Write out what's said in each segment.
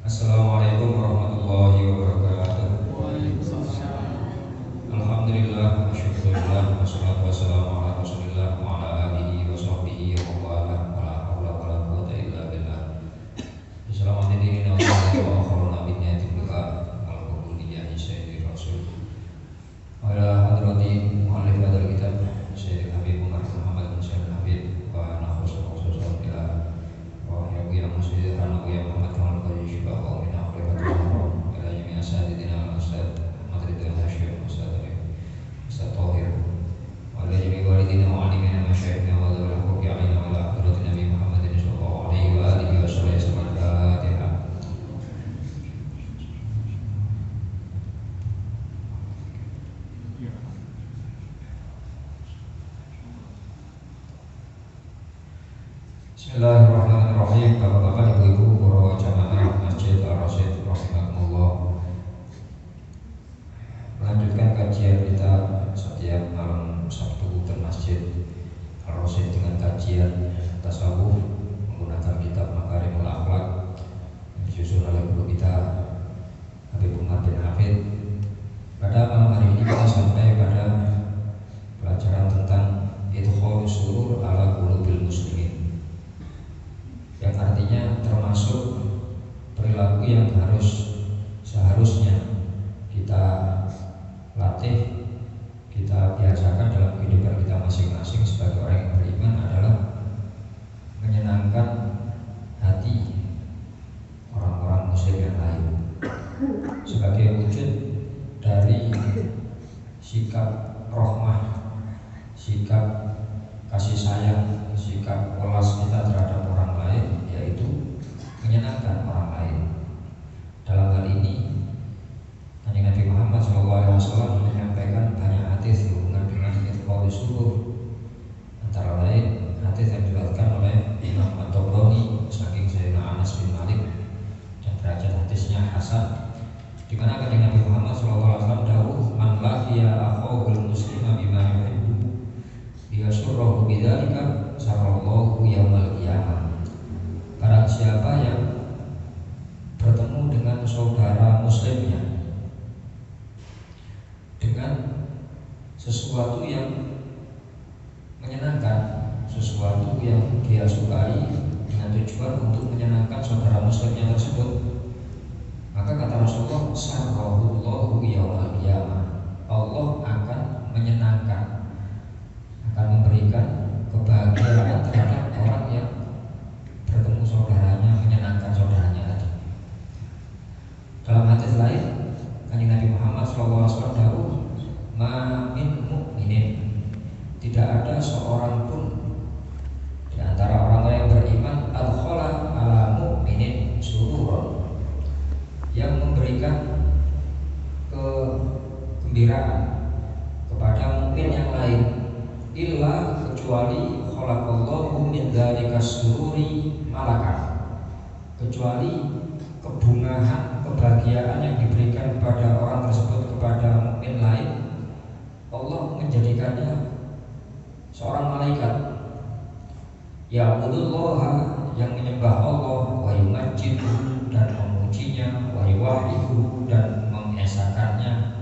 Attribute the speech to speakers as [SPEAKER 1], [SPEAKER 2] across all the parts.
[SPEAKER 1] Assalamualaikum warahmatullahi wabarakatuh. Alhamdulillah, syukurillah, wassalatu wassalamu ala rasulillah wa ala alihi wa sahbihi wa mawala wa la hawla wa la quwwata illa billah. Bismillahirrahmanirrahim. Dini wa akharuna bin niyatin biqa wal qabul bijahi sayyidi rasul wa ala hadrati mu'allif hadzal kitab Sayyidil Habib Muhammad bin Sayyid Habib wa nafsu khususan ila wa ya musyidir wa ya Muhammad wa ala syibah wa min akhiratul ila jami'a sayyidina al-ustad Muhammad ridwan Hashim Ustaz Tauhir wa ala jami'i walidina wa alimina masyayikhina wa dzul huquqi alaina wa ala hadratin Nabi Muhammadin sallallahu alaihi wa alihi wa sallam. Al-Fatihah. Bismillahirrahmanirrahim. Bapak-bapak, ibu-ibu, para jamaah Masjid Al-Rasyid rahimakumullah. Melanjutkan kajian kita setiap malam Sabtu di Masjid Al-Rasyid dengan kajian tasawuf menggunakan kitab Makarimul Akhlak yang disusun oleh guru kita Habib Umar bin Hafid. Pada malam hari ini kita sampai pada pelajaran tentang idkhalus surur ala qulubil muslimin, yang artinya termasuk perilaku yang seharusnya kita latih, kita biasakan dalam kehidupan kita masing-masing sebagai orang yang beriman adalah menyenangkan hati orang-orang muslim yang lain sebagai wujud dari sikap rahmah, sikap kasih sayang, sikap welas kita terhadap orang lain, yaitu menyenangkan orang lain. Dalam hal ini Kanjeng Nabi Muhammad SAW menyampaikan banyak hadis hubungan dengan idkhalus surur. Antara lain hadis yang diriwayatkan oleh Imam At-Tabrani saking Sayyidina Anas bin Malik dan derajat hadisnya hasan, di mana Kanjeng Nabi Muhammad SAW dawuh, man laqiya akhahul muslima bima yuhibbu liyasurrahu bidzalika sarallahu yaumal qiyamah. Barang siapa yang bertemu dengan saudara muslimnya dengan sesuatu yang menyenangkan, sesuatu yang dia sukai dengan tujuan untuk menyenangkan saudara muslimnya tersebut, maka kata Rasulullah, sarrahullahu yaumal qiyamah, Allah akan menyenangkan, akan memberikan kebahagiaan terhadap orang yang bertemu saudaranya, menyenangkan saudaranya tadi. Dalam hadis lain, Kanjeng Nabi Muhammad SAW dawuh, ma min mu'minin, tidak ada seorang pun di antara orang yang beriman adkhala ala mu'minin sururan, yang memberikan kegembiraan kepada mukmin yang lain, illa kecuali khalaqallahu min dzalika sururi malakan, kecuali kebungahan, kebahagiaan yang diberikan kepada orang tersebut kepada mukmin lain, Allah menjadikannya seorang malaikat ya'budullaha, yang menyembah Allah, wa yumajjidu, dan memujinya, wa yuwahhidu, dan mengesakannya.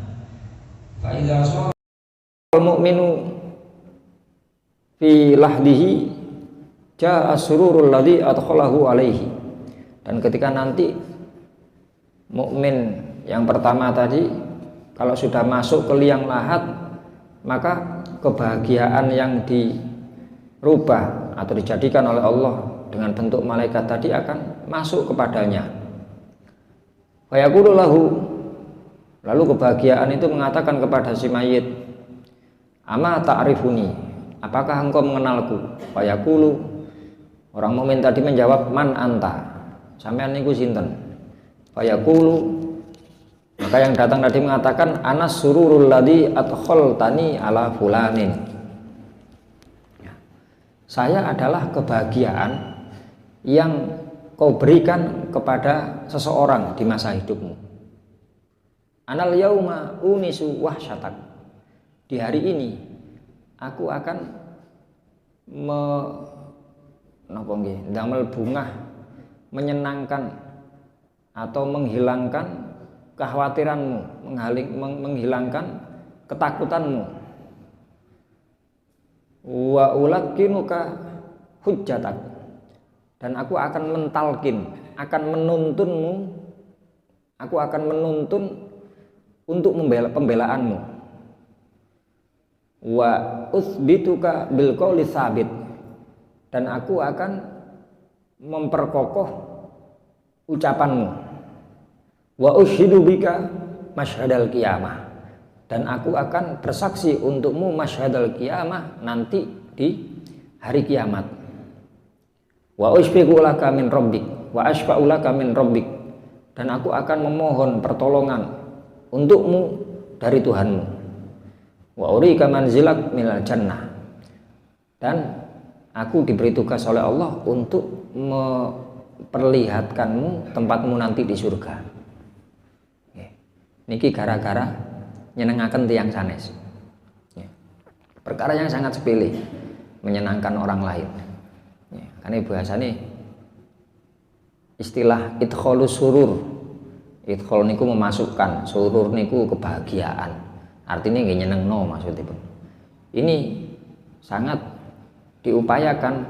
[SPEAKER 1] Fa idza shalla al-mu'minu fi lahdihi ja'a sururul ladzi adkhalahu alaihi. Dan ketika nanti mukmin yang pertama tadi kalau sudah masuk ke liang lahat, maka kebahagiaan yang dirubah atau dijadikan oleh Allah dengan bentuk malaikat tadi akan masuk kepadanya. Wa yaqulu lahu, lalu kebahagiaan itu mengatakan kepada si mayit, ama ta'rifuni, apakah engkau mengenalku? Wa yaqulu, orang mukmin tadi menjawab, man anta, sampean niku sinten? Fa yaqulu, maka yang datang tadi mengatakan, anas sururul ladzi adkhaltani ala fulanin, saya adalah kebahagiaan yang kau berikan kepada seseorang di masa hidupmu. Anal yauma unisu wahsyatak, di hari ini aku akan damel bungah, menyenangkan
[SPEAKER 2] atau menghilangkan kekhawatiranmu, menghilangkan ketakutanmu. Wa ulakinuka hujjatak, dan aku akan mentalkin, akan menuntunmu, aku akan menuntun untuk pembelaanmu. Wa utsbituka bil qouli tsabit, dan aku akan memperkokoh ucapanmu. Wa ushidu bika masyhadal qiyamah, dan aku akan bersaksi untukmu masyhadal qiyamah, nanti di hari kiamat. Wa usfiqu laka min rabbik wa ashfa'u laka min rabbik, dan aku akan memohon pertolongan untukmu dari Tuhanmu. Wa urika manzilak minal jannah, dan aku diberi tugas oleh Allah untuk memperlihatkanmu tempatmu nanti di surga. Niki gara-gara nyenengaken tiyang sanes. Perkara yang sangat sepele, menyenangkan orang lain. Karena bahasane istilah idkhalus surur. Idkhal niku memasukkan, surur niku kebahagiaan. Artinya nggih nyenengno maksudipun. Ini sangat diupayakan,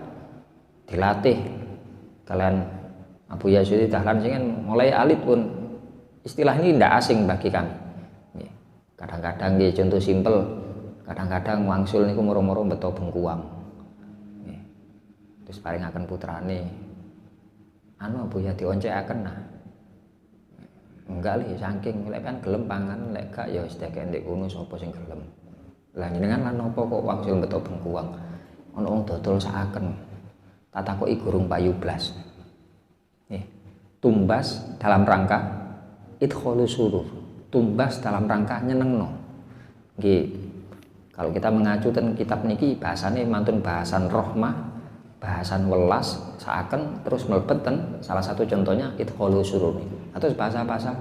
[SPEAKER 2] dilatih kalian Abu Yazid Dahlan sing mulai alit pun istilah ini tidak asing bagi kami. Kadang-kadang nggih contoh simpel, kadang-kadang wangsul niku moro-moro beto bengkuang. Terus paringaken putrane, anu Abu ya dioncekaken nah. Enggak lih saking lek kan gelem pangan, lek gak ya wis dekek ndek kono sapa sing gelem. Lah jenengan lan napa kok wangsul beto bengkuang? Ana wong dodol sakaken. Tak takoki gurung payu blas. Tumbas dalam rangka idkhalus surur. Tumbas dalam rangka nyenengno. Nggih. Kalau kita mengacu ten kitab niki bahasane mantun bahasan rahmah, bahasan welas saaken terus mlebet ten salah satu contohnya idkhalus surur niku. Atau bahasa-bahasa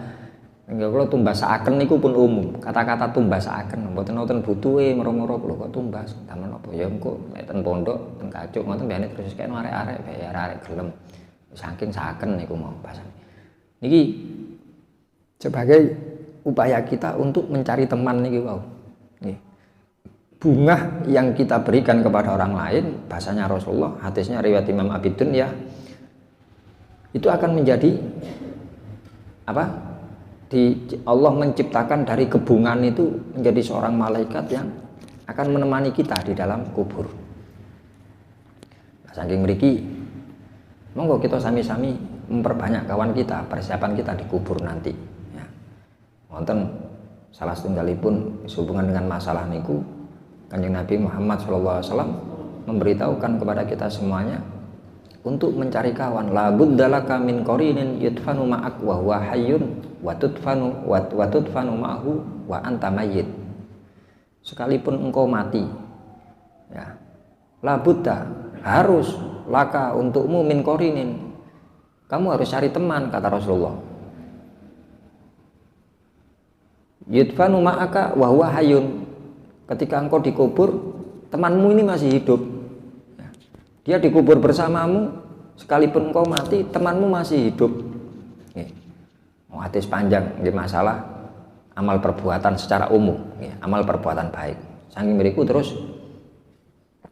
[SPEAKER 2] enggak kula tumbas saaken niku pun umum. Kata-kata tumbas saaken mboten wonten butuhe moro-moro kula kok tumbas. Damel apa ya engko lek ten pondok ten kacuk ngoten biasane terus kene arek-arek ya arek gelem. Saking saaken niku mau bahasane. Niki sebagai upaya kita untuk mencari teman niki wau. Nggih. Bunga yang kita berikan kepada orang lain, bahasanya Rasulullah, hadisnya riwayat Imam Abi Dunya, itu akan menjadi apa? Allah menciptakan dari kebungan itu menjadi seorang malaikat yang akan menemani kita di dalam kubur. Saking mriki, monggo kita sami-sami memperbanyak kawan kita, persiapan kita di kubur nanti. Ya. Wonten salah setunggalipun sehubungan dengan masalah niku, Kanjeng Nabi Muhammad SAW memberitahukan kepada kita semuanya untuk mencari kawan. La buddalaka min qarinin yudfanu ma'ak wa huwa hayyun wa tudfanu ma'ahu wa anta mayyit. Sekalipun engkau mati, ya, la budda, harus laka untukmu min qarinin. Kamu harus cari teman, kata Rasulullah. Yudfanu ma'aka wa huwa hayyun. Ketika engkau dikubur, temanmu ini masih hidup. Dia dikubur bersamamu, sekalipun engkau mati, temanmu masih hidup. Hadis panjang di masalah amal perbuatan secara umum, amal perbuatan baik. Saking mriku terus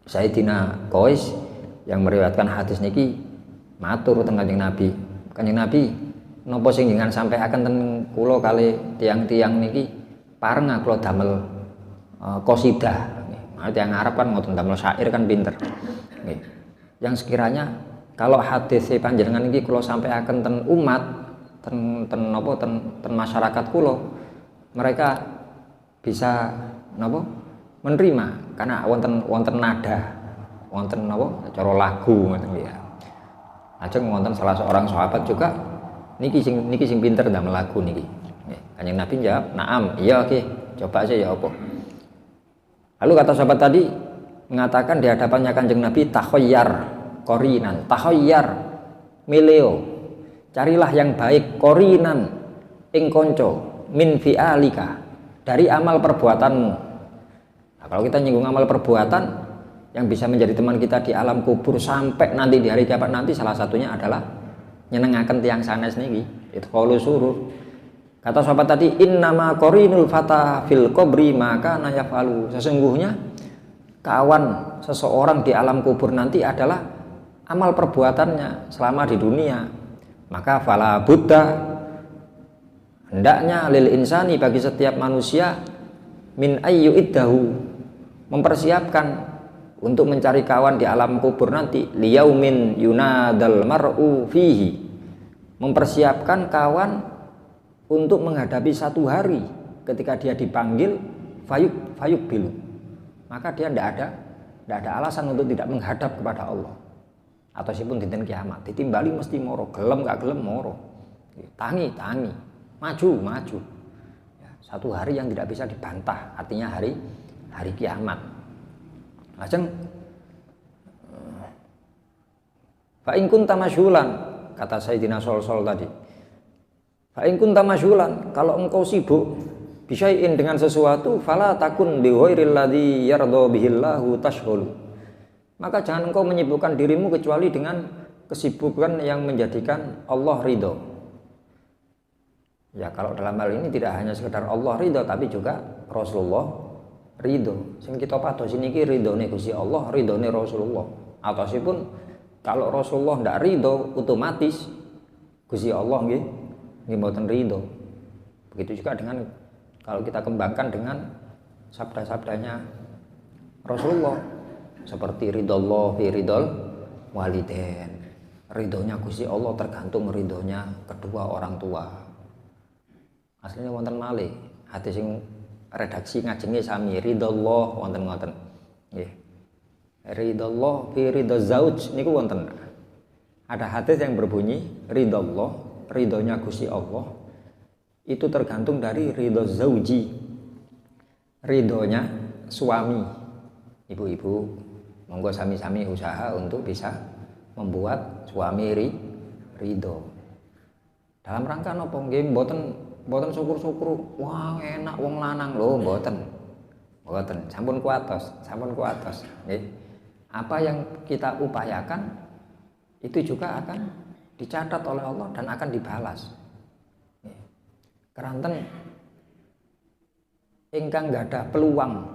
[SPEAKER 2] Sayyidina Qais yang meriwayatkan hadis niki matur teng Kanjeng Nabi. Kanjeng Nabi, napa sing jenengan sampaiaken ten kula kali tiang-tiang niki pareng kula damel qasidah. Yang Arab kan ngoten damel syair kan pinter. Yang sekiranya kalau hadis panjenengan iki kula sampaiaken ten umat, ten masyarakat kula, mereka bisa napa menerima karena wonten nada, wonten napa cara lagu ngoten ya. Lajeng wonten salah seorang sahabat juga niki sing pinter damel lagu niki. Kanjeng Nabi jawab, "Naam, iya oke, coba aja ya apa." Lalu kata sahabat tadi mengatakan di hadapannya Kanjeng Nabi, "Takhayyar qorinan, takhayyar mileo. Carilah yang baik qorinan ing konco min fi'alika, dari amal perbuatanmu." Nah, kalau kita nyinggung amal perbuatan yang bisa menjadi teman kita di alam kubur sampai nanti di hari kiamat nanti, salah satunya adalah nyenengaken tiang sanes niki. idkhalu surur. Kata sahabat tadi, innama qarinul fata fil qabri maka nayafalu. Sesungguhnya kawan seseorang di alam kubur nanti adalah amal perbuatannya selama di dunia. Maka fala buddha, hendaknya lil insani, bagi setiap manusia, min ayyu iddahu, mempersiapkan untuk mencari kawan di alam kubur nanti, liyaumin yunadal mar'u fihi, mempersiapkan kawan untuk menghadapi satu hari ketika dia dipanggil fayuk bilu, maka dia tidak ada alasan untuk tidak menghadap kepada Allah. Atau sipun dinten kiamat ditimbali mesti moro, gelem gak gelem moro, tangi maju ya, satu hari yang tidak bisa dibantah, artinya hari kiamat. Lajeng fa in kunta masyhulan, kata Sayyidina Sol tadi, fa in kunta masyhulan, kalau engkau sibuk bisyai'in, dengan sesuatu, fala takun bi ghairil ladzi yardha bihillahu tashghul, maka jangan engkau menyibukkan dirimu kecuali dengan kesibukan yang menjadikan Allah ridho. Ya, kalau dalam hal ini tidak hanya sekedar Allah ridho, tapi juga Rasulullah ridho. Sing kita pados niki ridhone Gusti Allah, ridhone Rasulullah. Atosipun kalau Rasulullah ndak ridho, otomatis Gusti Allah nggih mboten ridho. Begitu juga dengan kalau kita kembangkan dengan sabda-sabdanya Rasulullah, seperti ridallah fi ridal walidain. Ridhonya Gusti Allah tergantung ridhonya kedua orang tua. Aslinya wonten malih hadis sing redaksi ngajenge sami, ridallah wonten ngoten nggih. Ridallah fi ridal zauj niku wonten. Ada hadis yang berbunyi ridallah, ridhonya Gusti Allah itu tergantung dari ridho zauji, ridhonya suami. Ibu-ibu monggo sami-sami usaha untuk bisa membuat suami ridho. Dalam rangka napa nggih, mboten syukur-syukur wah enak wong lanang lho, mboten sampun kuatos nggih. Apa yang kita upayakan itu juga akan dicatat oleh Allah dan akan dibalas. Keranten ingkang nggak ada peluang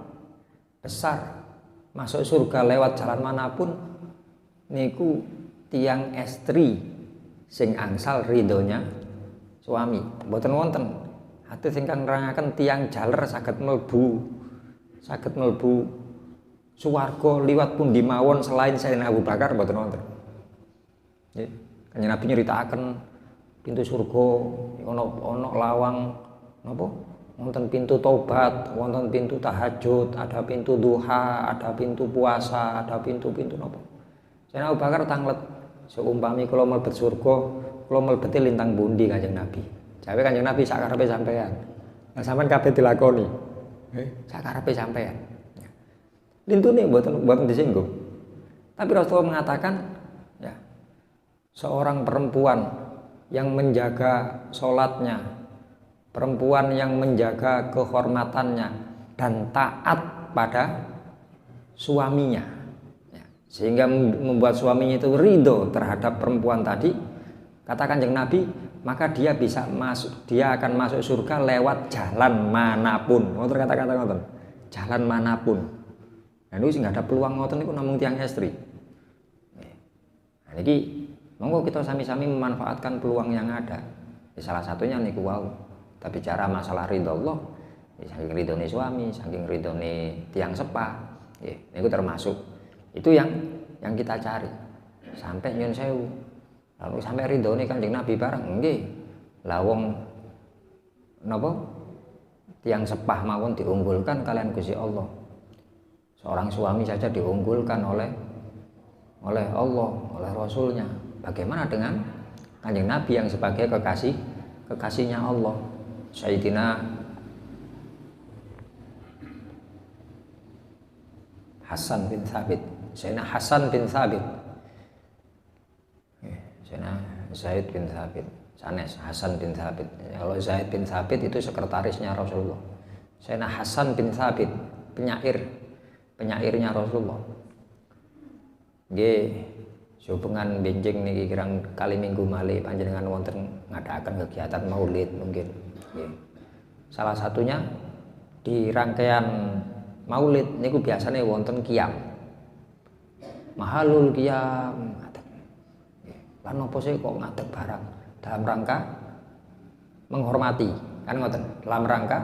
[SPEAKER 2] besar masuk surga lewat jalan manapun niku tiang estri sing angsal ridhonya suami. Mboten wonten hadis ingkang nerangaken tiang jaler saged mlebu swarga liwat pundi mawon selain Sayyidina Abu Bakar, mboten wonten. Nggih, Kanjeng Nabi nyritakaken pintu surga ono lawang napa? Wonten pintu taubat, wonten pintu tahajud, ada pintu duha, ada pintu puasa, ada pintu-pintu napa. Sayyidina Abu Bakar tanglet, seumpami kula mlebet surga, kula mlebete lintang pundi Kanjeng Nabi. Jawe Kanjeng Nabi sak karepe sampean. Lah sampean kabeh dilakoni. Sak karepe sampean. Lintune mboten disinggung. Tapi Rasulullah mengatakan, ya, seorang perempuan yang menjaga sholatnya, perempuan yang menjaga kehormatannya dan taat pada suaminya, ya, sehingga membuat suaminya itu ridho terhadap perempuan tadi, kata Kanjeng Nabi, maka dia akan masuk surga lewat jalan manapun. Ngoten kata-kata ngoten, jalan manapun. Nah itu nggak ada peluang ngoten niku namung tiang estri. Nah, niki monggo kita sami-sami memanfaatkan peluang yang ada. Salah satunya niku wau. Tapi bicara masalah ridho Allah, saking ridhone suami, saking ridhone tiang sepah, niku termasuk. Itu yang kita cari. Sampai nyun sewu. Lalu sampai ridhone Kanjeng Nabi bareng nggih. Lah wong napa? Tiang sepah mawon diunggulkan kalian Gusti Allah. Seorang suami saja diunggulkan oleh Allah, oleh Rasulnya. Bagaimana dengan Kanjeng Nabi yang sebagai kekasihnya Allah, Sayyidina Hasan bin Thabit, Sayyidina Hasan bin Thabit, Sayyidina Zaid bin Thabit, sanes Hasan bin Thabit. Kalau Zaid bin Thabit itu sekretarisnya Rasulullah. Sayyidina Hasan bin Thabit, penyairnya Rasulullah. Nggih, Sehubungan benjing niki kirang kali minggu malih panjenengan wonten ngadakan kegiatan maulid mungkin. Nggih. Salah satunya di rangkaian maulid niku biasanya wonten qiyam. Mahalul qiyam. Lan napa sih kok ngadeg barang dalam rangka menghormati kan ngoten, dalam rangka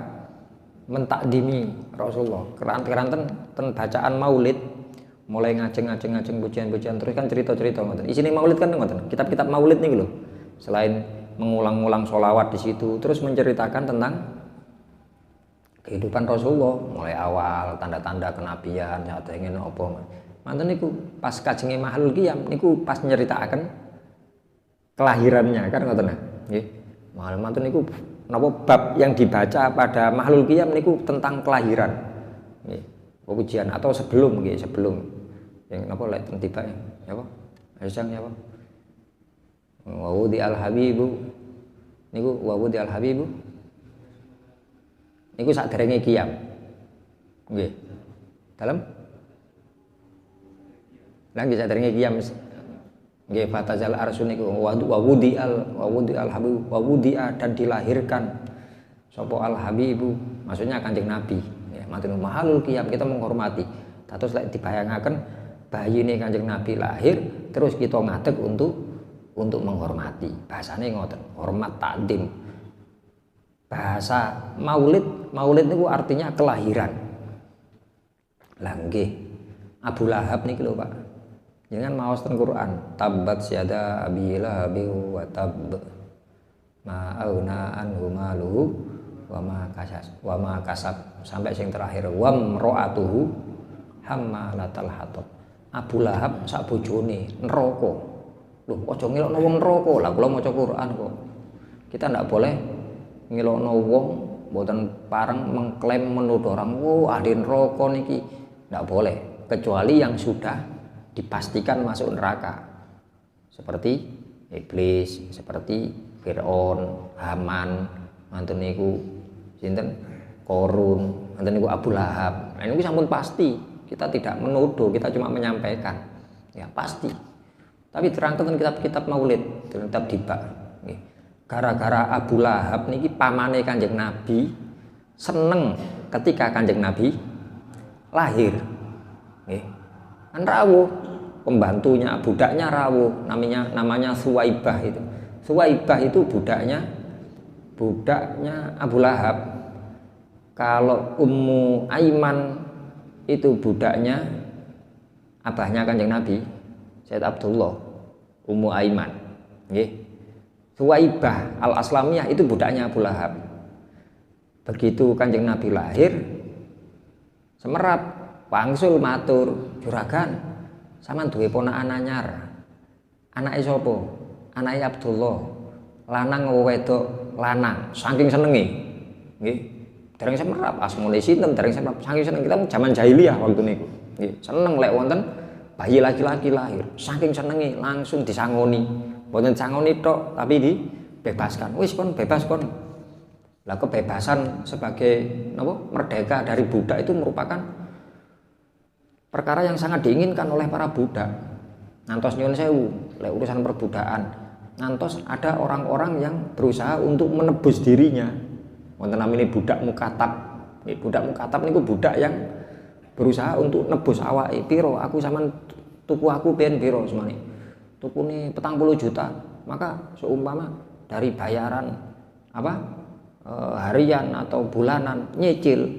[SPEAKER 2] mentakdimi Rasulullah. Keranten ten bacaan maulid mulai ngajeng pujian-pujian terus kan cerita-cerita ngoten. Isine maulid kan ngoten. Kitab-kitab maulid nih lho. Selain mengulang-ulang sholawat di situ, terus menceritakan tentang kehidupan Rasulullah mulai awal, tanda-tanda kenabian, nyata ingin apa. Manten niku pas kajenge Mahalul Qiyam niku pas nyeritakan kelahirannya kan ngoten nggih. Manten niku napa bab yang dibaca pada Mahalul Qiyam niku tentang kelahiran. Nggih. Pujian atau sebelum nggih, sebelum yang napa lek tiba ya apa? Ajang ya apa? Wa wudi al habibu niku wa wudi al habibu niku saderenge qiyam. Nggih. Dalem lagi saderenge qiyam nggih fatazal arsy niku wa wudi al habibu wa wudia dan dilahirkan sapa al habibu maksudnya Kanjeng Nabi ya matur Mahalul Qiyam kita menghormati. Terus lek dibayangaken bayine Kanjeng Nabi lahir terus kita ngadeg untuk menghormati. Bahasane ngoten, hormat takdim. Bahasa maulid niku artinya kelahiran. Lah nggih. Abu Lahab niki lho Pak. Jangan maos ten Quran, tabbat syada abi lahabi wa tab. Ma auna anhu maluhu wa ma kasab sampai sing terakhir wam ro'atuhu hammalatal hatab. Abu Lahab sak bojone neraka. Lho, aja ngelokno wong neraka. Lah kula maca Quran kok. Kita ndak boleh ngelokno wong mboten pareng mengklaim menuduh orang, "Oh, ahli neraka niki." Ndak boleh, kecuali yang sudah dipastikan masuk neraka. Seperti iblis, seperti Firaun, Haman, manten niku sinten? Korun, manten niku Abu Lahab. Nah niku sampun pasti. Kita tidak menuduh, kita cuma menyampaikan. Ya pasti. Tapi terangkan kitab-kitab maulid, kitab dibak. Gara-gara Abu Lahab niki pamane Kanjeng Nabi seneng ketika Kanjeng Nabi lahir. Nggih. Kan rawuh, pembantunya, budaknya rawuh, namanya Suwaibah itu. Suwaibah itu budaknya Abu Lahab. Kalau Ummu Aiman itu budaknya abahnya Kanjeng Nabi, Sayyid Abdullah, Ummu Aiman. Nggih. Suwaibah al-Aslamiyah itu budaknya Abu Lahab. Begitu Kanjeng Nabi lahir, semerap wangsul matur, "Juragan, sampean duwe ponakan anyar. Anake sapa? Anake Abdullah. Lanang wedok lanang." Saking senenge. Nggih. Dereng semerap asmane sinten, dereng semerap saking seneng kita zaman jahiliyah waktu niku. Nggih, seneng lek wonten bayi laki-laki lahir. Saking senenge langsung disangoni. Mboten sangoni tok, tapi dibebaskan. Wis kon bebas kon. Lah kebebasan sebagai napa? Merdeka dari budak itu merupakan perkara yang sangat diinginkan oleh para budak. Ngantos nyuwun sewu, lek urusan perbudakan, ngantos ada orang-orang yang berusaha untuk menebus dirinya. Wonten namine budak mukatab. Budak mukatab niku budak yang berusaha untuk nebus awake. Piro aku sampean tuku aku ben piro semane. Tukune 40 juta. Maka seumpama dari bayaran harian atau bulanan nyicil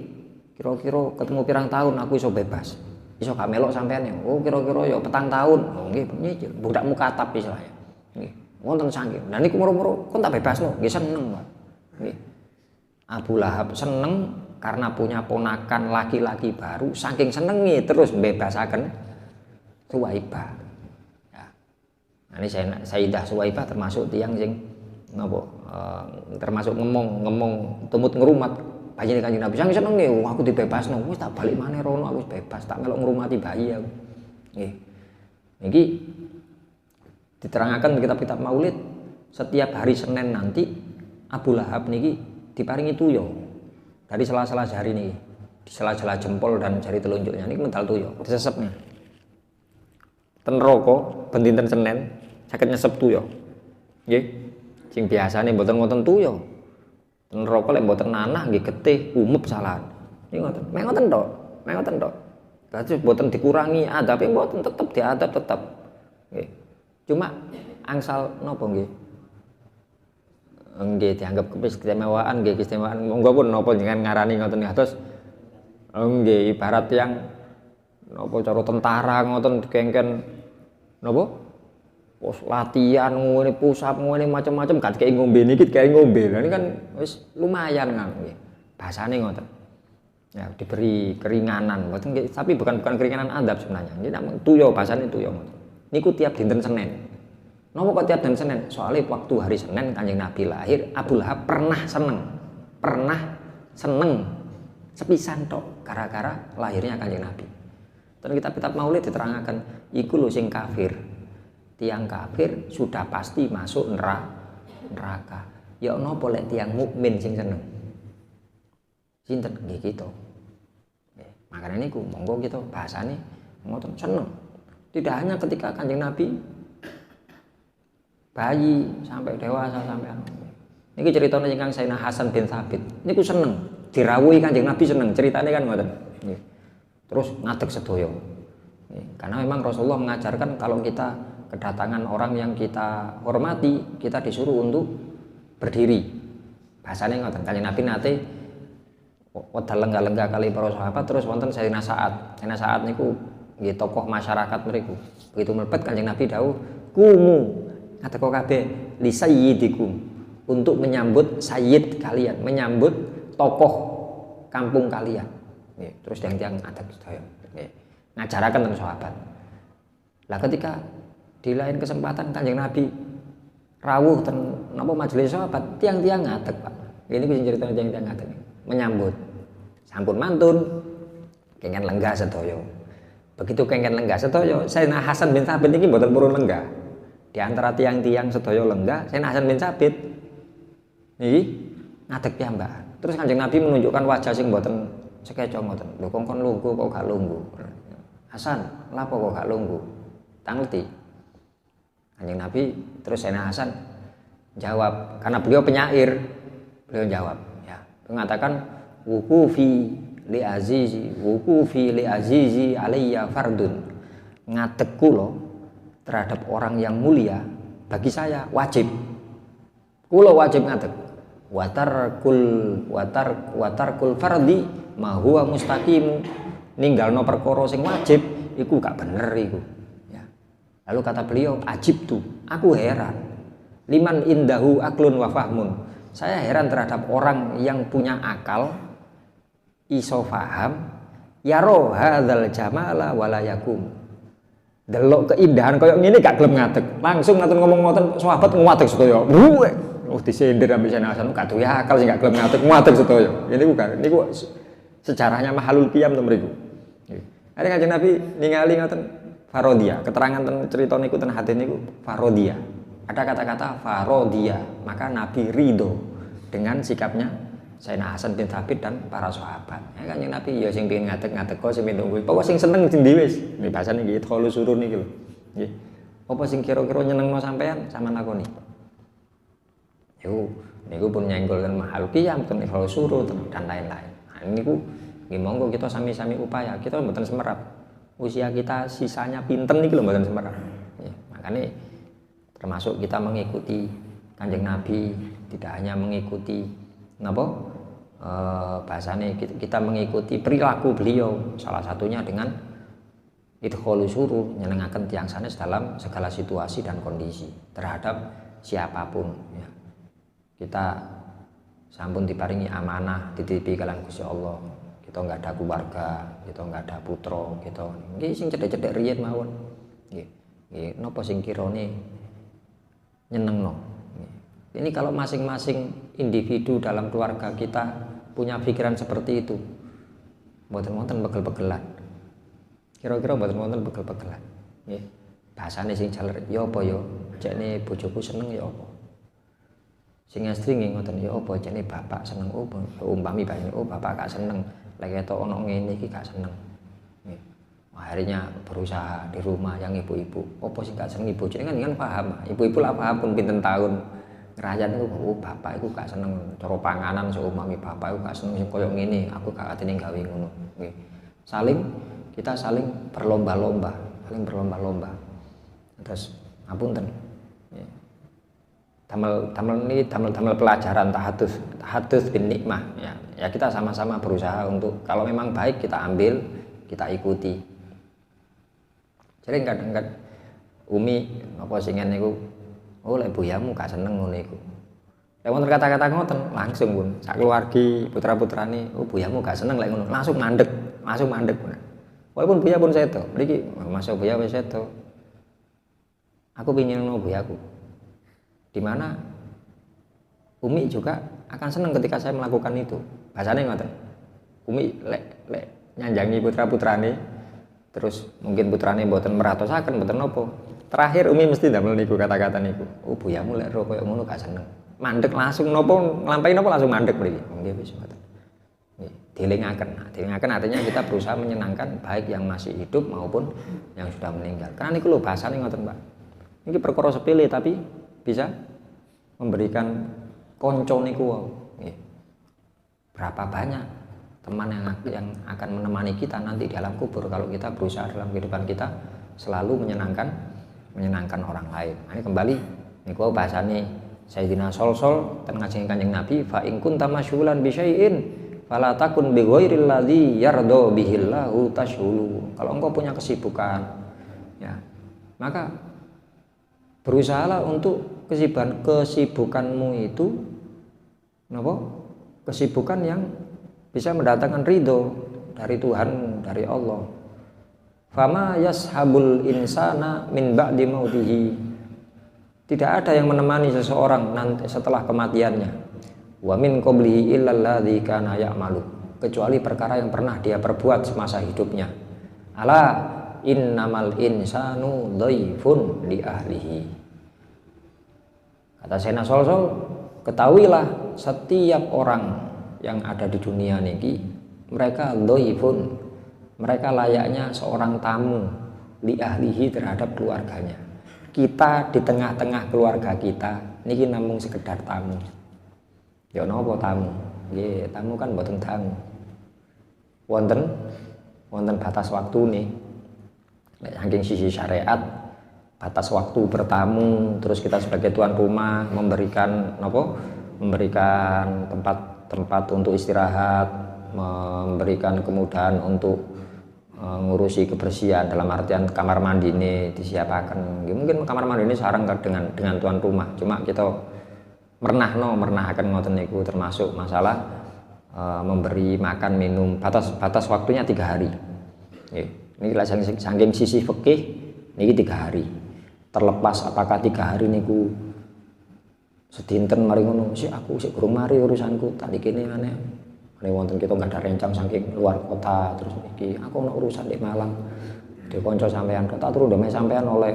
[SPEAKER 2] kira-kira ketemu pirang tahun aku iso bebas. Iso gak melok sampean ya. Oh kira-kira ya petang tahun. Oh nggih nyicil. Budak mukatab istilahnya. Nggih. Wonten saking. Lah niku moro-moro kon tak bebasno. Nggih seneng, Pak. Nggih. Abu Lahab seneng karena punya ponakan laki-laki baru, saking senengi terus bebasaken Suwaibah. Ya. Nah, ini Sayyidah Suwaibah termasuk tiang sing napa termasuk ngomong tumut ngrumat bayine Kanjeng Nabi. Saking senenge, aku dibebasno, wis tak balik maneh rono aku wis bebas, tak melok ngrumati bayi aku. Nggih. Niki diterangkan di kitab-kitab Maulid, setiap hari Senin nanti Abu Lahab niki diparingi tuyo dari sela-sela jari nih, di sela-sela jempol dan jari telunjuknya ini mental tuyo disesepnya. ten neraka ben dinten Senin saged nyesep tuya. Nggih. Sing biasane mboten ngoten tuya. Ten neraka lek mboten nanah nggih getih, umep salahan. Niki ngoten. Mek ngoten tok. Mek ngoten tok. Dadi mboten dikurangi adabe mboten tetep diadab tetep. Nggih. Cuma angsal napa nggih? Nggih dianggap keistimewaan nggih keistimewaan monggo pun napa jenengan ngarani ngoten kados nggih ibarat yang napa cara tentara ngoten kengken napa pos latihan ngene pusat ngene macam-macam gak kei ngombe niki kei ngombe. Lah ini kan wis lumayan kan nggih. Bahasane ngoten. Ya diberi keringanan mboten nggih tapi bukan keringanan adab sebenarnya. Nggih namung tuyo bahasane tuyo ngoten. Niku tiap dinten Senin. Napa kok tiap dinten Senin? Soalnya waktu hari Senin Kanjeng Nabi lahir, Abu Lahab pernah seneng sepisan tok gara-gara lahirnya Kanjeng Nabi. Dan kitab-kitab Maulid diterangkan iku lho sing kafir. Tiang kafir sudah pasti masuk neraka. Ya napa lek tiang mukmin sing seneng? Sinten nggih gitu. Makanya niku monggo kita bahasane ngoten seneng. Tidak hanya ketika Kanjeng Nabi bayi sampai dewasa sampai niki ceritanya ingkang Sayyidina Hasan bin Thabit niku seneng dirawuhi Kanjeng Nabi seneng ceritanya kan ngoten nggih. Terus ngadeg sedaya karena memang Rasulullah mengajarkan kalau kita kedatangan orang yang kita hormati kita disuruh untuk berdiri bahasanya ngoten. Kanjeng Nabi nate wedal lenggah-lenggah kali para sahabat terus wonten Sayyidina Sa'ad niku nggih tokoh masyarakat mriku begitu mlebet Kanjeng Nabi dawuh kumu kata kok kabeh li sayyidikum untuk menyambut sayyid kalian, menyambut tokoh kampung kalian. Nggih, terus tiang-tiang adat sedaya. Nggih. Ngajaraken teng sahabat. Lah ketika di lain kesempatan Kanjeng Nabi rawuh ten napa majelis sahabat, tiang-tiang ngadeg, Pak. Ini ku sing critane tiang-tiang ngadeg. Menyambut. Sampun mantun kengken lenggah sedaya. Begitu kengken lenggah sedaya, Sayyidina Hasan bin Thabit niki mboten purun lenggah. Di antara tiang-tiang sedaya lenggah, Sayyidina Hasan bin Thabit niki ngadeg piyambak. Terus Kanjeng Nabi menunjukkan wajah sing mboten sekeco ngoten. Lho kongkon lungguh kok gak lungguh. Hasan, lapo kok gak lungguh? Tangleti. Kanjeng Nabi terus Sayyidina Hasan jawab karena beliau penyair. Beliau jawab, ya. Mengatakan wuqufi li azizi alayya fardun. Ngadeg kula terhadap orang yang mulia bagi saya wajib. Kula wajib ngadeg. Watarkul fardi ma huwa mustaqim. Ninggalno perkara sing wajib iku gak bener iku. Ya. Lalu kata beliau, ajibtu, aku heran. Liman indahu aklun wa fahmun. Saya heran terhadap orang yang punya akal, iso faham, yaro hadzal jamala wala yakum. Delok keindahan koyo ngene gak gelem ngadeg. Langsung ngaten ngomong ngoten sahabat ngadeg sedaya. Oh disindir ambek Sayyidina Hasan gak duwe akal sing gak gelem ngadeg sedaya. Ini bukan niku sejarahnya Mahalul Qiyam to mriku. Ada Kanjeng Nabi ningali ngoten farodia. Keterangan ten cerita niku ten hadis niku farodia. Ada kata-kata farodia, maka Nabi ridho dengan sikapnya Sayyidina Hasan bin Thabit dan para sahabat. Ya Kanjeng Nabi ya sing pengin ngadeg-ngadeg kok sing nunggu. Pokoke sing seneng sing dhewe wis. Niki bahasane nggih kholu surur niki lho. Nggih. Apa sing kira-kira nyenengno sampean sama lakoni. Yo niku pun nyenggolkan Mahalul Qiyam ten kholu surur dan lain-lain. Nah niku nggih monggo kita sami-sami upaya. Kita mboten semerap. Usia kita sisanya pinten niki lho mboten semerap. Nggih. Makane termasuk kita mengikuti Kanjeng Nabi, tidak hanya mengikuti napa bahasane kita mengikuti perilaku beliau, salah satunya dengan idkholu surur, nyenengaken tiyang sanes dalam segala situasi dan kondisi terhadap siapapun ya. Kita sampun diparingi amanah dititipi kalian Gusti Allah. Kita enggak ada keluarga, kita enggak ada putra, kita nggih sing cedhek-cedhek riyen mawon. Nggih. Nggih napa sing kirane nyenengno. Ini kalau masing-masing individu dalam keluarga kita punya pikiran seperti itu, mboten-mboten begel-begelan. Kira-kira mboten-mboten begel-begelan. Nggih. Bahasane sing jaler ya apa ya? Jane bojoku seneng ya apa? Sing estri nggih ngoten ya apa jane bapak seneng umpami bapak gak seneng. Lek ketok ana ngene iki gak seneng. Nggih. Akhirnya berusaha di rumah yang ibu-ibu. Apa sih gak seneng ibu jenengan kan paham. Ibu-ibu lah paham pun pinten tahun. Ngerayan itu bapak iku gak seneng cara panganan seumami bapak iku gak seneng sing koyo ngene. Aku gak atene gawe ngono. Nggih. Kita saling berlomba-lomba, Terus ngapunten. Damel pelajaran tahadus bin nikmah ya. Ya kita sama-sama berusaha untuk kalau memang baik kita ambil, kita ikuti. Jadi kadang-kadang Umi apa sing ngene niku, oh lek buyamu gak seneng ngono iku. Lek wonten kata-kata ngoten langsung pun sak keluargi putra-putrane, oh buyamu gak seneng lek ngono, langsung mandek. Walaupun buya pun sedo, mriki masuk buya wis sedo. Aku pengin ngono buyaku. Di mana Umi juga akan senang ketika saya melakukan itu. Bahasanya ngoten. Umi lek nyanjangi putra-putrane, terus mungkin putrane mboten meratosaken mboten napa. Terakhir Umi mesti ndamel niku kata-kata niku. Oh buyamu lek ro koyo ngono gak seneng. Mandek langsung napa nglampahi napa langsung mandek mriki. Nggih wis ngoten. Nggih, dielingaken. Dielingaken artinya kita berusaha menyenangkan baik yang masih hidup maupun yang sudah meninggal. Karena niku lho bahasane ngoten, Pak. Ini perkara sepele tapi bisa memberikan konco niku. Berapa banyak teman yang akan menemani kita nanti di alam kubur kalau kita berusaha dalam kehidupan kita selalu menyenangkan orang lain. Ini kembali niku bahasane Sayyidina Sol ten ngajeng Kanjeng Nabi, fa in kunta masyghulan bi syai'in fala takun bi ghairil ladzi yardo bihillahu tashghulu. Kalau engkau punya kesibukan ya, maka berusahalah untuk kesibukanmu itu kesibukan yang bisa mendatangkan ridho dari Tuhan, dari Allah. Fama yashabul insana min ba'di mautihi. Tidak ada yang menemani seseorang nanti setelah kematiannya. Wa min qablihi illal ladzi kana ya'malu. Kecuali perkara yang pernah dia perbuat semasa hidupnya. Ala innamal insanu dhaifun li ahlihi. Kata Sayyidina Sol, ketahuilah setiap orang yang ada di dunia niki mereka dhaifun, mereka layaknya seorang tamu li ahlihi terhadap keluarganya. Kita di tengah-tengah keluarga kita niki namung sekedar tamu. Ya napa tamu? Nggih, tamu kan mboten tamu. Wonten batas waktu nih. Nek saking sisi syariat batas waktu bertamu, terus kita sebagai tuan rumah memberikan tempat untuk istirahat, memberikan kemudahan untuk ngurusi kebersihan dalam artian kamar mandi ini disiapkan. Mungkin kamar mandi ini sarang dengan tuan rumah, cuma kita pernah akan ngoten niku termasuk masalah memberi makan minum batas waktunya 3 hari. Ini saking sisi fikih niki 3 hari. Terlepas apakah 3 hari niku sedinten mari ngono sih aku sik durung mari urusanku tak dikene aneh. Nek wonten kita enggak ada rencang saking luar kota terus iki aku ono urusan di Malang. Di kanca sampean kota turu ndeme sampean oleh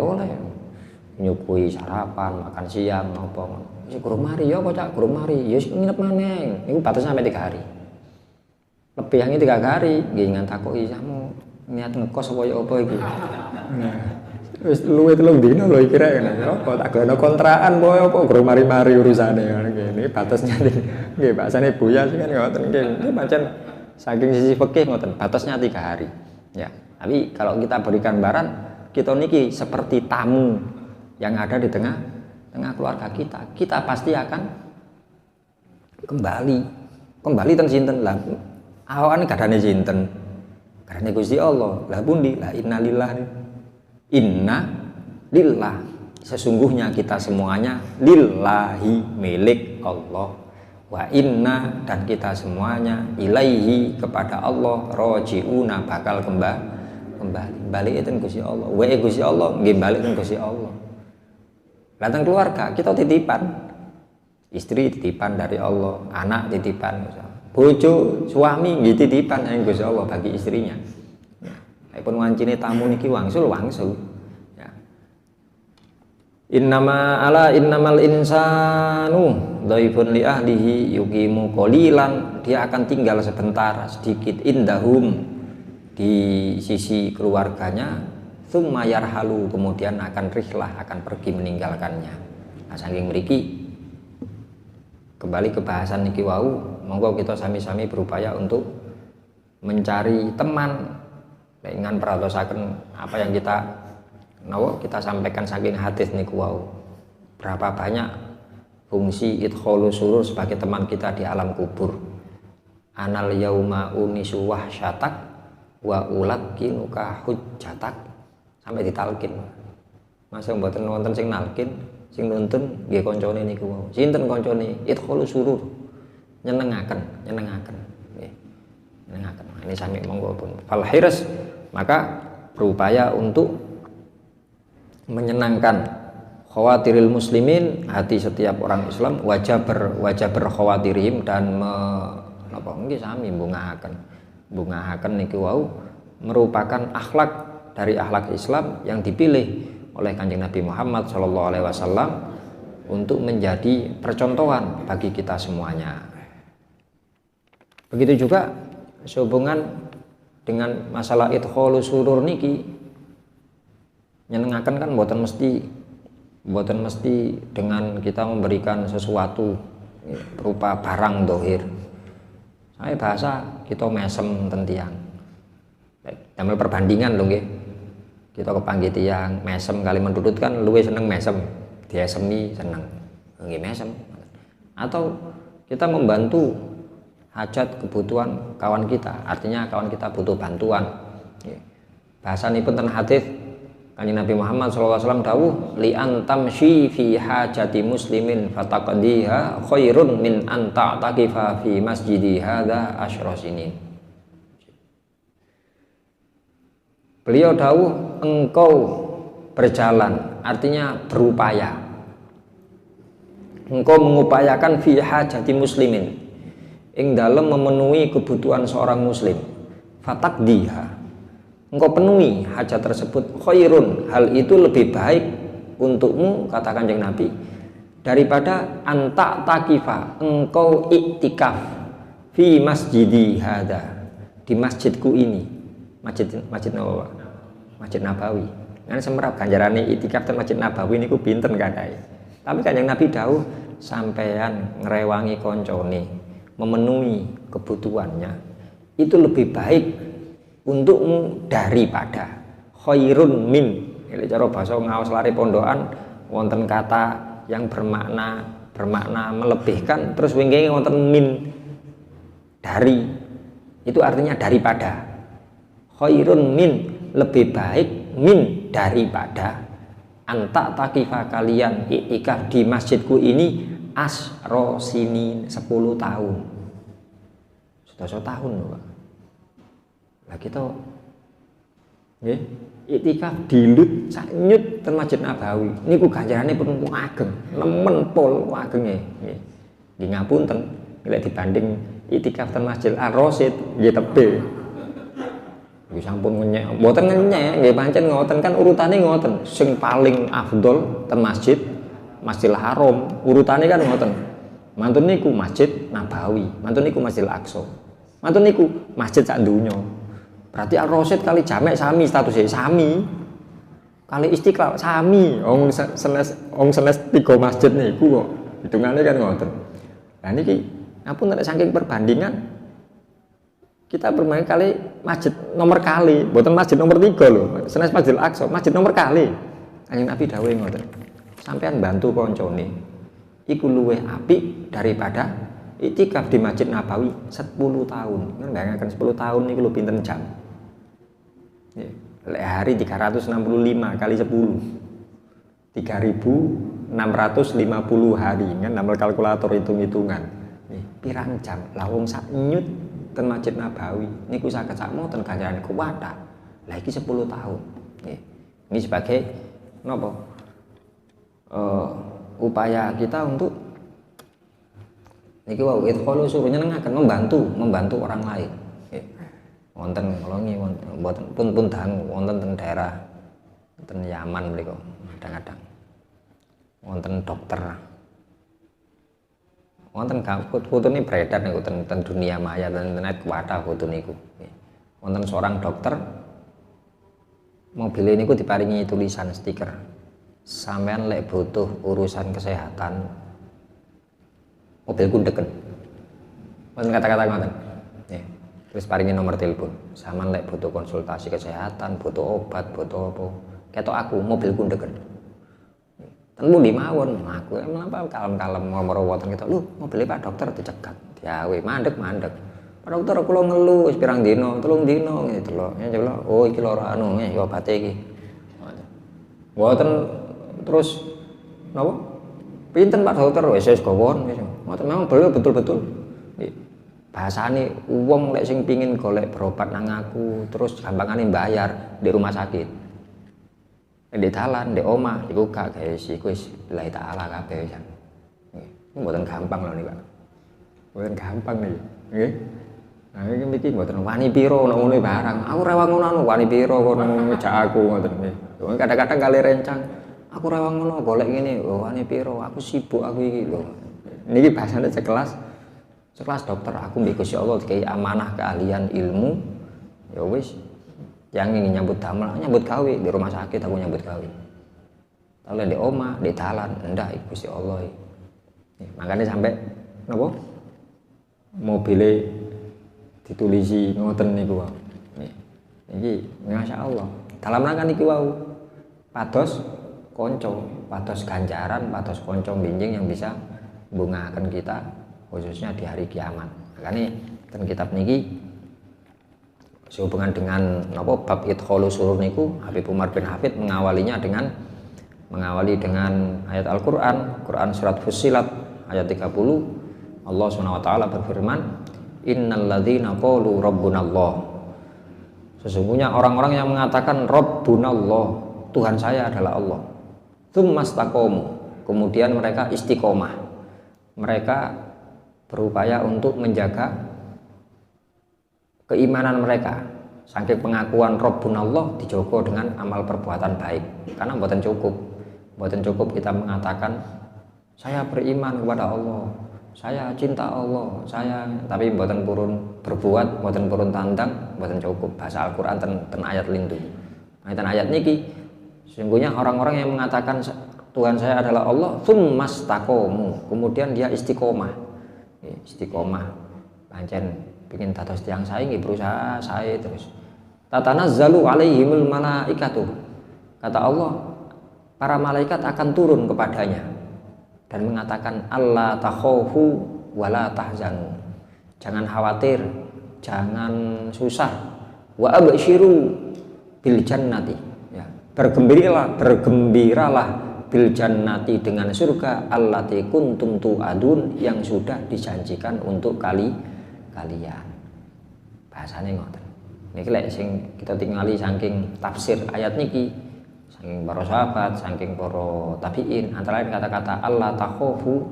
[SPEAKER 2] nyukui sarapan, makan siang apa ngono. Sik durung mari ya apa cak durung mari ya nginep maneh. Niku batas sampai 3 hari. Lebih yang 3 hari nggih ngantakoki samu niat ngekos apa iki. Wis luwih 3 dino lho iki rek apa tak gono kontrakan apa guru mari-mari urusane ngene batasnya nggih bahasane Buya sih kan ngoten nggih ini pancen saking sisi fikih ngoten batasnya 3 hari ya. Tapi kalau kita berikan gambaran kita niki seperti tamu yang ada di tengah keluarga kita pasti akan kembali teng sinten lah awakane gadane sinten gadane Gusti Allah lah pundi lah innalillah inna lillah sesungguhnya kita semuanya lillahi milik Allah wa inna dan kita semuanya ilaihi kepada Allah rojiuna bakal kembali balik itu Gusti Allah Gusti Allah nggih balik itu Gusti Allah. Datang keluarga kita titipan istri titipan dari Allah anak titipan bojo suami nggih titipan yang Gusti Allah bagi istrinya. Pun wancine tamu niki wangsul ya. Innamal insanu dhaifun li ahlihi yuqimu qalilan, dia akan tinggal sebentar sedikit indahum di sisi keluarganya, tsumma yarhalu, kemudian akan rihlah, akan pergi meninggalkannya. Nah, saking mriki kembali ke bahasan niki wau, monggo kita sami-sami berupaya untuk mencari teman dengan perhatosaken apa yang kita sampaikan saking hadis niku wau. Berapa banyak fungsi idkhalus surur sebagai teman kita di alam kubur. Anal yauma unisu wahsyatak wa ulaqqinuka hujjatak, sampai ditalkin. Masa mboten wonten sing nalkin, sing nuntun nggih kancane niku wau. Sinten kancane? Idkhalus surur. Nyenengaken nggih. Nyenengaken. Ini sami monggo pun. Fal hirs, maka berupaya untuk menyenangkan khawatiril muslimin, hati setiap orang Islam, wajah berkhawatirihim, dan napa nggih sami bungahaken niki wau merupakan akhlak dari akhlak Islam yang dipilih oleh Kanjeng Nabi Muhammad SAW untuk menjadi percontohan bagi kita semuanya. Begitu juga sehubungan dengan masalah idkhalus surur niki, nyenengaken kan mboten mesti dengan kita memberikan sesuatu berupa barang dohir. Saya bahasa kita mesem tentiang. Damel perbandingan lho nggih. Kita kepanggih tiyang mesem kali mendudut kan luwih seneng mesem, diesemi seneng. Nggih mesem. Atau kita membantu hajat kebutuhan kawan kita, artinya kawan kita butuh bantuan. Bahasanipun ten hadis Kanjeng Nabi Muhammad SAW dawuh, li antamshi fi hajati muslimin fataqdiha khairun min an ta'takifa fi masjidi hadza asyra sinin. Beliau dawuh, engkau berjalan, artinya berupaya. Engkau mengupayakan fi hajati muslimin, ing dalem memenuhi kebutuhan seorang muslim. Fataqdiha, engkau penuhi hajat tersebut, khairun, hal itu lebih baik untukmu, kata Kanjeng Nabi, daripada anta takifa, engkau iktikaf fi masjidi hadza, di masjidku ini. Masjid Nabawi, Masjid Nabawi. Kan semerap ganjarane iktikaf ten Masjid Nabawi niku pinten kadhae. Tapi Kanjeng Nabi dawuh, sampean ngrewangi koncone, memenuhi kebutuhannya, itu lebih baik untukmu daripada khairun min. Ini cara bahasa ngaos lari pondokan wonten kata yang bermakna melebihkan, terus wingi wonten min, dari, itu artinya daripada. Khairun min, lebih baik, min, daripada anta takifa, kalian iktikaf di masjidku ini asro sinin, 10 tahun. Sudah 1 tahun loh Pak. Lah kita nggih iktikaf dilut saknyut ten Masjid Nabawi niku ganjarane pun ageng, nemen pol ageng nggih. Nggih ngapunten nek dibanding iktikaf ten Masjid Ar-Rasyid nggih tebe. Nggih sampun ngenyek, mboten ngenyek nggih pancen ngoten kan urutane ngoten. Sing paling afdol ten Masjidil Haram, urutane kan ngoten. Mantun niku Masjid Nabawi, mantun niku Masjidil Aqsa. Mantun niku masjid sak donya. Berarti Ar-Rasyid kali jamek sami statusnya, sami kali Istiqlal sami. Wong senes 3 masjid niku kok hitungane kan ngoten. Lah niki ampun nek saking perbandingan kita bermain kali masjid nomor kali, mboten masjid nomor 3 lho. Senes Masjidil Aqsa, masjid nomor kali. Kanjeng Nabi dawuh ngoten. Sampean bantu koncone iku luwih apik daripada iktikaf di Masjid Nabawi 10 tahun. Kan bayangkan 10 tahun niku lho pinten jam. Hari 365 kali 10 3650 hari kan, nambah kalkulator hitung-hitungan pirang jam. Lah wong sak nyut ten Masjid Nabawi niku saged sakmoten ganjaran kuwata. Lah iki 10 tahun. Ini sebagai napa? Upaya kita untuk niki wau idkhalu surur, nyenengaken, membantu orang lain. Wonten ngelongi mboten pun dangu wonten ten daerah ten Yaman mriku kadang-kadang wonten dokter, wonten fotone beredar niku ten dunia maya ten internet kuwata foto niku. wonten seorang dokter mobil ini ku diparingi tulisan stiker, sampean lek butuh urusan kesehatan mobilku deken. Wonten kata-kata ngoten. Nggih. Terus paringi nomor telepon. Sampean lek butuh konsultasi kesehatan, butuh obat, butuh apa, ketok aku mobilku deken. Ten pundi mawon, aku mlampah kalem-kalem ngomong wonten ketok. Lho, mobilnya Pak Dokter dicegat. Diawe mandek-mandek. Pak Dokter kula ngeluh wis pirang dina, 3 dina gitu lho. Ya jebul, oh iki lara anu nggih obate iki. Mboten terus napa? Pinten Pak Dokter wis gawon wis. Mboten memang beliau betul-betul. Bahasane wong lek sing pingin golek berobat nang aku terus gampangane bayar di rumah sakit. Di dalan, di omah iku gak gawe iku wis lillahi taala kabeh jan. Nggih. Mboten gampang lho niku Pak. Mboten gampang niki. Nggih. Nah iki mboten wani piro nek ngene barang. Aku rewang ngono anu wani piro kono ngejak aku ngoten nggih. Kadang-kadang kali rencang aku rewang ngono golek ngene, wani piro? Aku sibuk aku iki lho. Niki bahasane sekelas dokter aku mbek Gusti Allah dikai amanah keahlian ilmu. Ya wis yang ingin nyambut damel nyambut gawe di rumah sakit aku nyambut gawe. Kalau di omah, di dalan ndak Gusti Allah. Makanya sampai napa? Mobile ditulisi ngoten niku wae. Niki masyaallah. Dalam rangka niki wau pados konco, pados ganjaran, pados konco benjing yang bisa bungakan kita khususnya di hari kiamat. Makanya ten kitab niki sehubungan dengan napa bab idkhalu surur niku Habib Umar bin Hafid mengawali dengan ayat Al-Qur'an, Quran surat Fussilat ayat 30. Allah Subhanahu wa taala berfirman, "Innal ladzina qalu rabbunallah." Sesungguhnya orang-orang yang mengatakan rabbunallah, Tuhan saya adalah Allah. Tsumastaqamu, kemudian mereka istiqomah. Mereka berupaya untuk menjaga keimanan mereka. Saking pengakuan Rabbunallah dijogo dengan amal perbuatan baik. Karena mboten cukup kita mengatakan saya beriman kepada Allah, saya cinta Allah, tapi mboten purun berbuat, mboten purun tandang, mboten cukup. Bahasa Al-Qur'an ten ayat lindu. Ten ayat niki sesungguhnya orang-orang yang mengatakan Tuhan saya adalah Allah, tsumastaqamu, kemudian dia istiqomah. Istiqomah pancen bikin dados tiyang sae nggih berusaha sae terus. Tatanazzalu alaihimul malaikatu. Kata Allah, para malaikat akan turun kepadanya dan mengatakan Allah takhafu wala tahzanu. Jangan khawatir, jangan susah. Wa absyiru bil jannati. Ya, bergembiralah bil jannati dengan surga allati kuntum tu'adun yang sudah dijanjikan untuk kalian. Bahasane ngoten. Niki lek sing kita tingali saking tafsir ayat niki, saking para sahabat, saking para tabi'in, antara lain kata-kata Allah takhafu,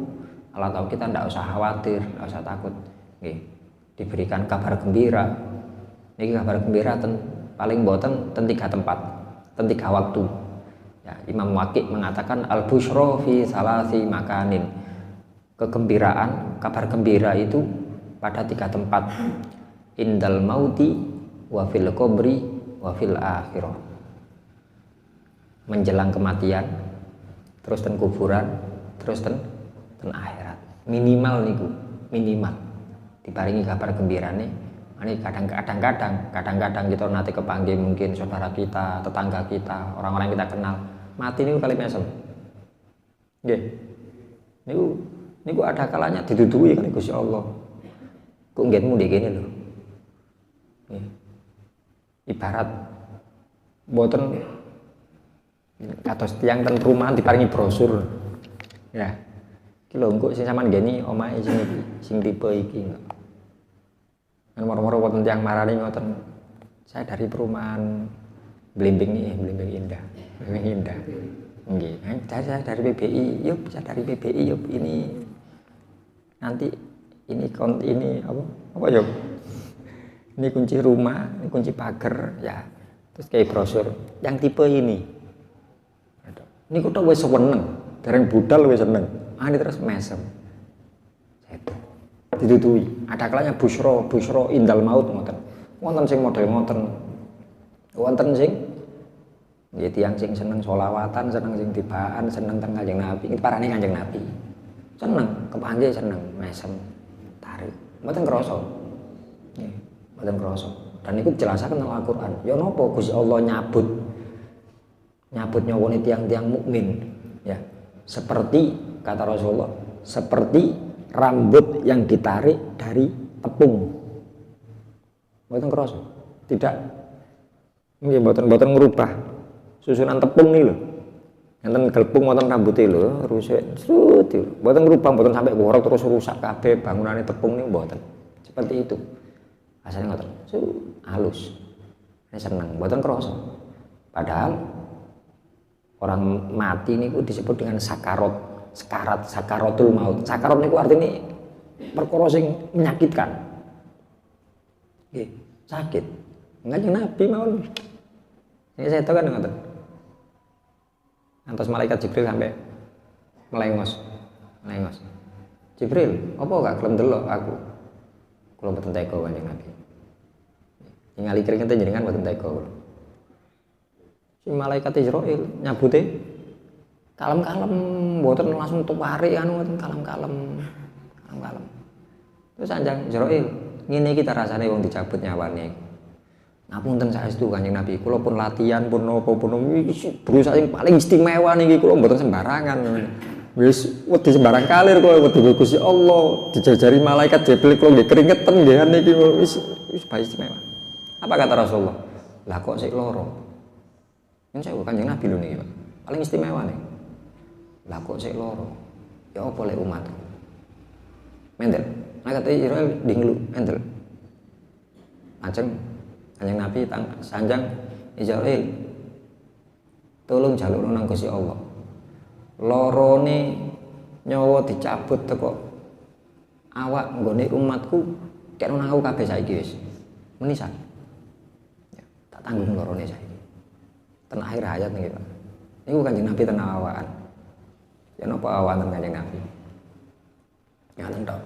[SPEAKER 2] Allah tahu kita ndak usah khawatir, ndak usah takut. Nggih, diberikan kabar gembira. Niki kabar gembira paling boten ten 3 tempat, ten 3 waktu. Ya, Imam Waqi mengatakan al-busyra fi salasi makanin. Kegembiraan, kabar gembira itu pada 3 tempat. Indal mauti wa fil qabri wa fil akhirah. Menjelang kematian, terus ten kuburan, terus ten akhirat. Minimal niku, minimal. Diparingi kabar gembirane. Ini kadang-kadang kita nanti kepanggil mungkin saudara kita, tetangga kita, orang-orang yang kita kenal mati niku kali mesem. Nggih. Niku ada kalanya didudui kali Gusti Allah. Kok nggenmu ndek kene lho. Nggih. Ibarat mboten kados tiyang ten perumahan diparingi brosur. Ya. Iki lho engko sing sampean nggeni omahe sing iki, sing tipe iki. Moro-moro wonten tiyang marani ngoten. Saya dari perumahan Blimbing Indah. Nggih, saya dari PBI, yuk, saya dari PBI, yuk, ini nanti ini apa yuk? Ini kunci rumah, ini kunci pagar, ya. Terus kayak brosur yang tipe ini. Ini kok wis seneng, dereng budal wis seneng. Ini terus mesem. Itu didudui. Ada kalanya busyra indal maut ngoten. Wonten sing model ngoten. Wonten sing nggih tiyang sing seneng sholawatan, seneng sing tibaan, seneng teng Kanjeng Nabi. Iki parane Kanjeng Nabi. Seneng, kepanggih seneng, mesem, tarik. Mboten krasa. Nggih, mboten krasa. Dan iku dijelasaken nang Al-Qur'an. Ya napa Gusti Allah nyabut nyawone tiang-tiang mukmin, ya. Seperti kata Rasulullah, seperti rambut yang ditarik dari tepung. Mboten krasa. Tidak. Nggih mboten ngrubah susunan tepung nih lho. Enten gelpung wonten rambuté lho, rusuk srut. Mboten ngrubah, mboten sampai worok terus rusak kabeh bangunane tepung niku mboten. Seperti itu. Asale ngoten. Halus. Ini seneng, mboten krasa. Padahal orang mati niku disebut dengan sakaratul maut. Sakarat niku artinya perkara sing menyakitkan. Nggih, sakit. Kanjeng Nabi mawon. Ini saya tahu kan ngoten. Antos malaikat Jibril sampai melengos. Jibril, apa gak kelem delok aku? Kula mboten tega Kanjeng Nabi. Ningali keringet jenengan mboten tega kula. Si malaikat Israil nyabute kalem-kalem, mboten langsung tuwari anu mboten kalem-kalem. Terus anjang Israil, ngene iki ta rasane wong dicabut nyawane. Ngapunten saestu Kanjeng Nabi, kula pun latihan pun napa pun berusaha yang paling istimewa niki kula mboten sembarangan. Wis wedi sembarang kalir kula wedi Gusti Allah, dijajari malaikat Jibril kula nggih keringetan nggih niki wis bae istimewa. Apa kata Rasulullah? Lah kok sik loro? Yang saya Kanjeng Nabi lho niki, Pak. Paling istimewa nih. Lah kok sik loro? Ya apa lek umat? Mendel. Nah kata Israel dinglu mendel. Ajeng Kanjeng Nabi sanjang Israel. Tolong jaluk nang Gusti Allah. Lorone nyawa dicabut teko awak nggone umatku kek nang aku kabeh saiki wis. Menisan. Ya, tak tanggung lorone saiki. Ten akhir hayat niki, Pak. Niku Kanjeng Nabi ten awakan. Ya napa awan Kanjeng Nabi? Ngaten tok.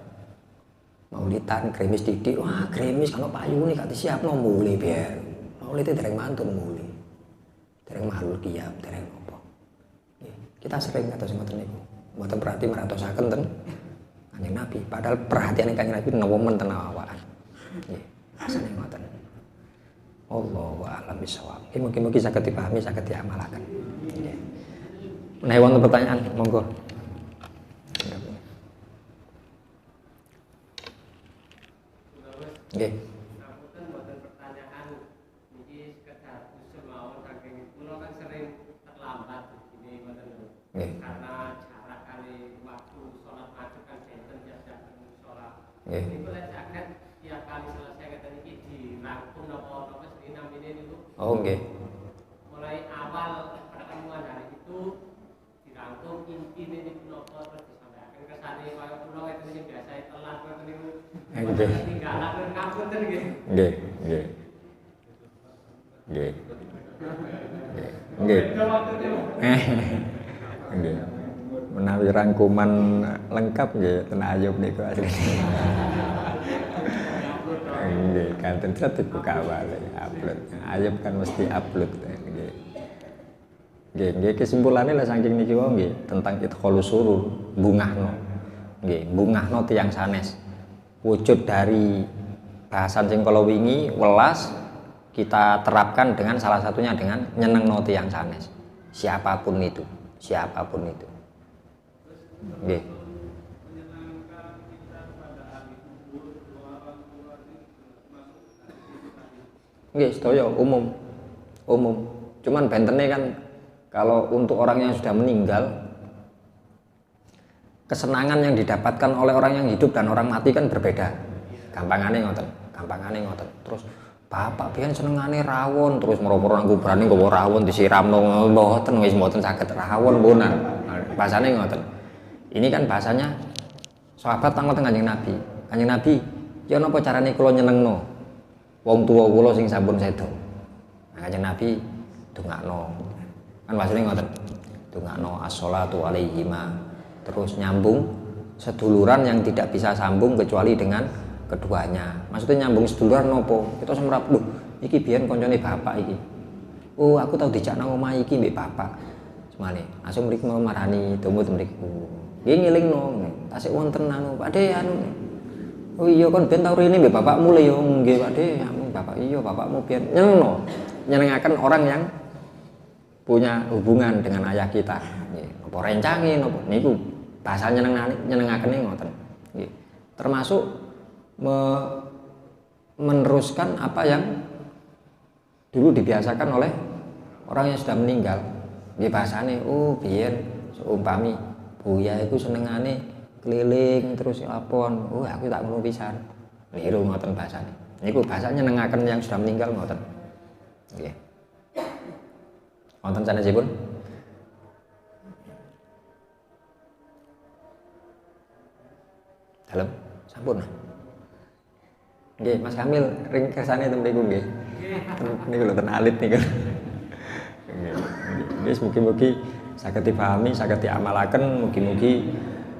[SPEAKER 2] Maulidan gremis didik, wah gremis kalau payu nih gak disiapno muli biar. Maulid itu dereng mantun muli. Dereng makhluk kiam, dereng apa. Kita sering ngatos ngoten niku. Mboten berarti meratosaken ten Kanjeng Nabi, padahal perhatian Kanjeng Nabi nemen ten awakan. Nggih, asane ngoten. Allahu a'lam bishawab. Mugi-mugi saged dipahami, saged diamalaken. Nggih. Menawi wonten pertanyaan, monggo. Nggih.
[SPEAKER 3] Sampun mboten pertanyaan niki sekedar usul mawon saking kula kan sering terlambat ini mboten lho. Karena jarak kali waktu salat maghrib kan benten jam salat. Niku lek saged tiap kali selesai ngeten iki dirangkum napa sedina namine niku.
[SPEAKER 2] Oh nggih.
[SPEAKER 3] Mulai awal pertemuan hari itu dirangkum intine niku napa terus disampaikan kesane kaya kula ngeten iki biasa telat ngoten niku.
[SPEAKER 2] Nggih. Nggih. Nggih. Menawi rangkuman lengkap nggih ten Ayub niku asline. Nggih, kanten dibuka awale upload. Ayub kan mesti upload nggih. Nggih, kesimpulannya lah saking niki wae nggih tentang idkhalus surur, bungahno. Nggih, bungahno tiyang sanes. Wujud dari bahasan sing kala wingi welas kita terapkan dengan salah satunya dengan nyenengno tiyang sanes. Siapapun itu. Nggih. Nggih, sedaya umum. Cuman bentene kan kalau untuk orang yang sudah meninggal, kesenangan yang didapatkan oleh orang yang hidup dan orang mati kan berbeda. Gampangane ngoten. Terus bapak biyen senengane rawon, terus moro-moro nang kuburane nggawa rawon disiramno mboten wis mboten saged rawon mboten. Bahasane ngoten. Ini kan bahasanya sahabat tanglet Kanjeng Nabi. Kanjeng Nabi, ya napa carane kula nyenengno wong tuwa kula sing sampun sedo. Nah, Kanjeng Nabi dongakno. Kan bahasane ngoten. Dongakno as-sholatu alaihima. Terus nyambung seduluran yang tidak bisa sambung kecuali dengan keduanya. Maksudnya nyambung seduluran nopo? Kita semrap, "Loh, iki biyen koncone bapak iki." "Oh, aku tau dijak nang omah iki mbek bapak." Semane, langsung mriki mau marani domut mriku. Nggih ngelingno, tasik wonten anu, "Pakde anu." "Oh iya kon ben tau rene mbek bapakmu le yo." "Nggih, Pakde, anu bapak iya bapakmu biyen." Nyenengno. Nyenengaken orang yang punya hubungan dengan ayah kita. Nggih, apa rencange napa niku bahasa nyenengakene ngoten. Nggih. Termasuk meneruskan apa yang dulu dibiasakan oleh orang yang sudah meninggal. Nggih bahasane, "Oh biyen seumpami Buya iku senengane keliling terus lapon. Oh aku tak ngono pisan." Niru ngoten bahasane. Niku bahasa nyenengaken yang sudah meninggal ngoten. Nggih. Wonten sanesipun? Dalem sampun. Nggih, Mas Kamil ring kersane ten mriku nggih. Niku lho ten alit niku. Wis mugi-mugi saged dipahami, saged diamalaken, mugi-mugi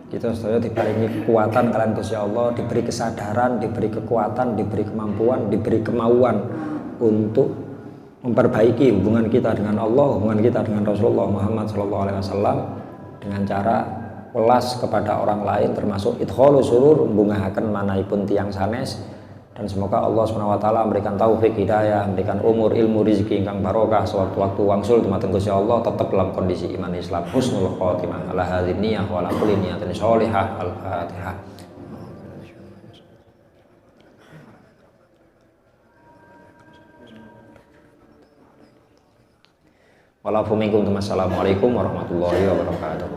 [SPEAKER 2] kita sedaya diparingi kekuatan kalian Gusti Allah, diberi kesadaran, diberi kekuatan, diberi kemampuan, diberi kemauan untuk memperbaiki hubungan kita dengan Allah, hubungan kita dengan Rasulullah Muhammad SAW dengan cara welas kepada orang lain, termasuk idkhalu surur, bungahaken manaipun tiang sanes. Dan semoga Allah SWT memberikan taufik hidayah, memberikan umur, ilmu, rezeki ingkang barokah sewaktu-waktu wangsul dumateng Gusti Allah tetap dalam kondisi iman Islam husnul khotimah ala hadzin niyah wa ala kulli niyatin sholihah. Al-Fatihah. Wassalamualaikum warahmatullahi wabarakatuh.